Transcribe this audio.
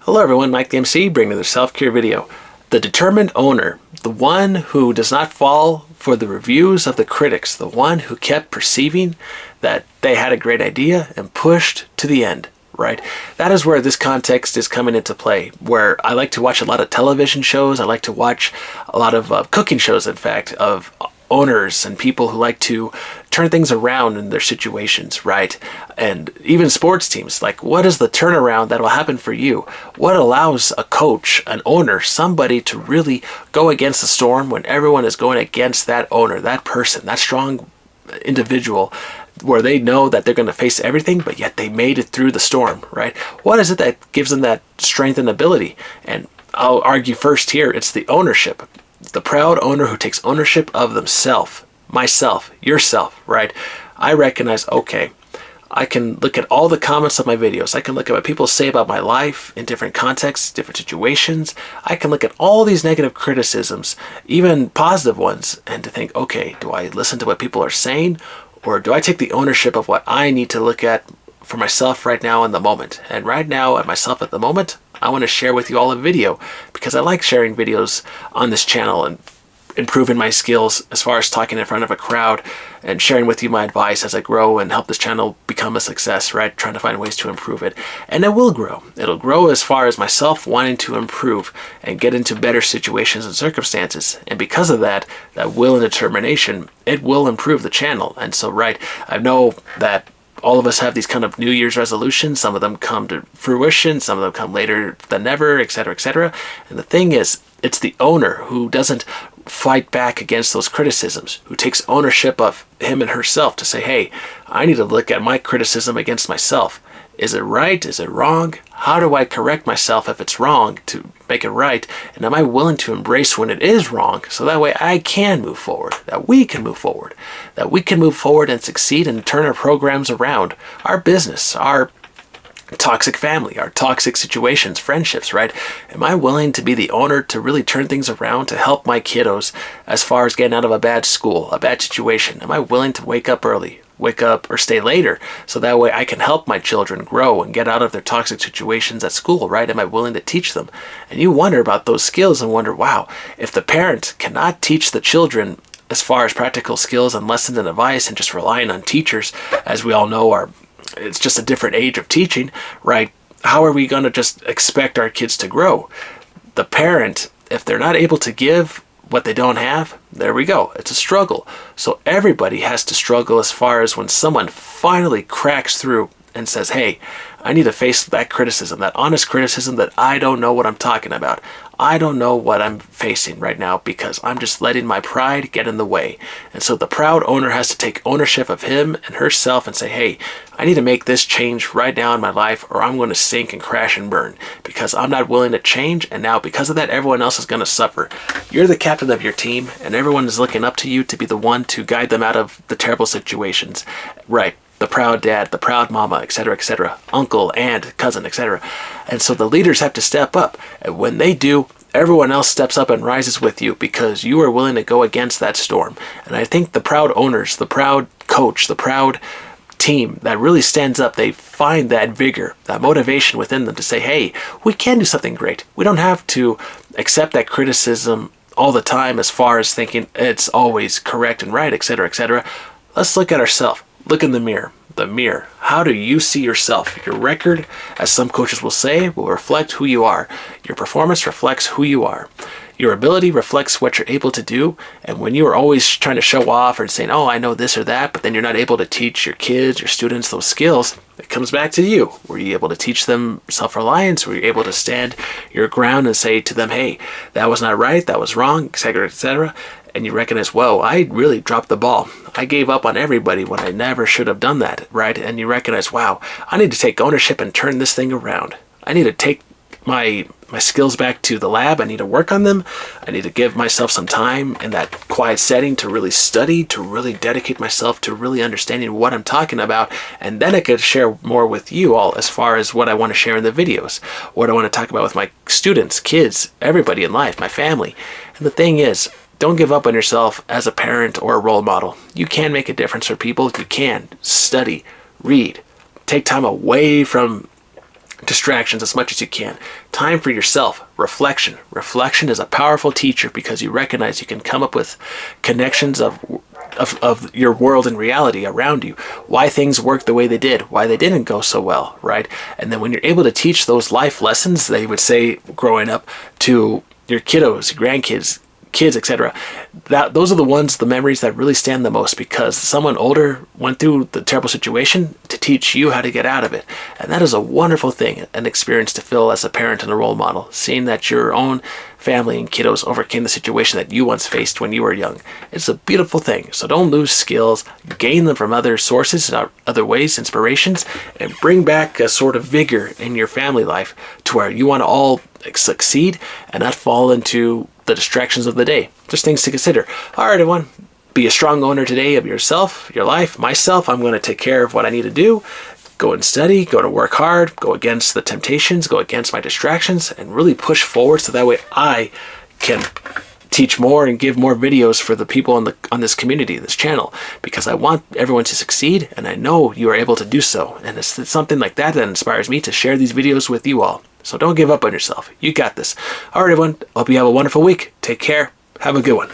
Hello everyone, Mike the MC, bringing another self-care video. The determined owner, the one who does not fall for the reviews of the critics, the one who kept perceiving that they had a great idea and pushed to the end, right? That is where this context is coming into play, where I like to watch a lot of television shows. I like to watch a lot of cooking shows, in fact, of owners and people who like to turn things around in their situations, right? And even sports teams, like what is the turnaround that will happen for you? What allows a coach, an owner, somebody to really go against the storm when everyone is going against that owner, that person, that strong individual, where they know that they're going to face everything, but yet they made it through the storm, right? What is it that gives them that strength and ability? And I'll argue first here, it's the ownership. The proud owner who takes ownership of themselves, myself, yourself, right? I recognize, okay, I can look at all the comments of my videos. I can look at what people say about my life in different contexts, different situations. I can look at all these negative criticisms, even positive ones, and to think, okay, do I listen to what people are saying, or do I take the ownership of what I need to look at for myself right now in the moment? And right now at myself at the moment, I want to share with you all a video because I like sharing videos on this channel and improving my skills as far as talking in front of a crowd and sharing with you my advice as I grow and help this channel become a success, right? Trying to find ways to improve it. And it will grow. It'll grow as far as myself wanting to improve and get into better situations and circumstances. And because of that, that will and determination, it will improve the channel. And so, right, I know that all of us have these kind of New Year's resolutions. Some of them come to fruition, some of them come later than ever, etc., etc. And the thing is, it's the owner who doesn't fight back against those criticisms, who takes ownership of him and herself to say, hey, I need to look at my criticism against myself. Is it right? Is it wrong? How do I correct myself if it's wrong to make it right? And am I willing to embrace when it is wrong so that way I can move forward, that we can move forward, that we can move forward and succeed and turn our programs around, our business, our toxic family, our toxic situations, friendships, right? Am I willing to be the owner to really turn things around to help my kiddos as far as getting out of a bad school, a bad situation? Am I willing to wake up early, wake up or stay later so that way I can help my children grow and get out of their toxic situations at school, right? Am I willing to teach them? And you wonder about those skills and wonder, wow, if the parent cannot teach the children as far as practical skills and lessons and advice and just relying on teachers, as we all know, it's just a different age of teaching, right? How are we going to just expect our kids to grow? The parent, if they're not able to give what they don't have, there we go. It's a struggle. So everybody has to struggle as far as when someone finally cracks through and says, hey, I need to face that criticism, that honest criticism that I don't know what I'm talking about. I don't know what I'm facing right now because I'm just letting my pride get in the way. And so the proud owner has to take ownership of him and herself and say, hey, I need to make this change right now in my life or I'm going to sink and crash and burn because I'm not willing to change. And now because of that, everyone else is going to suffer. You're the captain of your team and everyone is looking up to you to be the one to guide them out of the terrible situations, right? The proud dad, the proud mama, etc., uncle, aunt, cousin, etc. And so the leaders have to step up. And when they do, everyone else steps up and rises with you because you are willing to go against that storm. And I think the proud owners, the proud coach, the proud team that really stands up, they find that vigor, that motivation within them to say, hey, we can do something great. We don't have to accept that criticism all the time as far as thinking it's always correct and right, etc., etc. Let's look at ourselves. Look in the mirror. The mirror. How do you see yourself? Your record, as some coaches will say, will reflect who you are. Your performance reflects who you are. Your ability reflects what you're able to do. And when you are always trying to show off or saying, oh, I know this or that, but then you're not able to teach your kids, your students those skills, it comes back to you. Were you able to teach them self-reliance? Were you able to stand your ground and say to them, hey, that was not right, that was wrong, etc., etc., and you recognize, whoa, I really dropped the ball. I gave up on everybody when I never should have done that, right? And you recognize, wow, I need to take ownership and turn this thing around. I need to take my skills back to the lab. I need to work on them. I need to give myself some time in that quiet setting to really study, to really dedicate myself to really understanding what I'm talking about. And then I could share more with you all as far as what I want to share in the videos, what I want to talk about with my students, kids, everybody in life, my family. And the thing is, don't give up on yourself as a parent or a role model. You can make a difference for people. You can study, read, take time away from distractions as much as you can. Time for yourself. Reflection. Reflection is a powerful teacher because you recognize you can come up with connections of your world and reality around you, why things worked the way they did, why they didn't go so well, right? And then when you're able to teach those life lessons, they would say growing up, to your kiddos, grandkids, kids, etc., those are the memories that really stand the most, because someone older went through the terrible situation to teach you how to get out of it. And that is a wonderful thing, an experience to feel as a parent and a role model, seeing that your own family and kiddos overcame the situation that you once faced when you were young. It's a beautiful thing. So don't lose skills, gain them from other sources, other ways, inspirations, and bring back a sort of vigor in your family life to where you want to all succeed and not fall into the distractions of the day. Just things to consider. All right, everyone. Be a strong owner today of yourself, your life. Myself, I'm going to take care of what I need to do. Go and study, go to work hard, go against the temptations, go against my distractions, and really push forward so that way I can teach more and give more videos for the people on this community, this channel, because I want everyone to succeed, and I know you are able to do so. And it's something like that that inspires me to share these videos with you all. So don't give up on yourself. You got this. All right, everyone. Hope you have a wonderful week. Take care. Have a good one.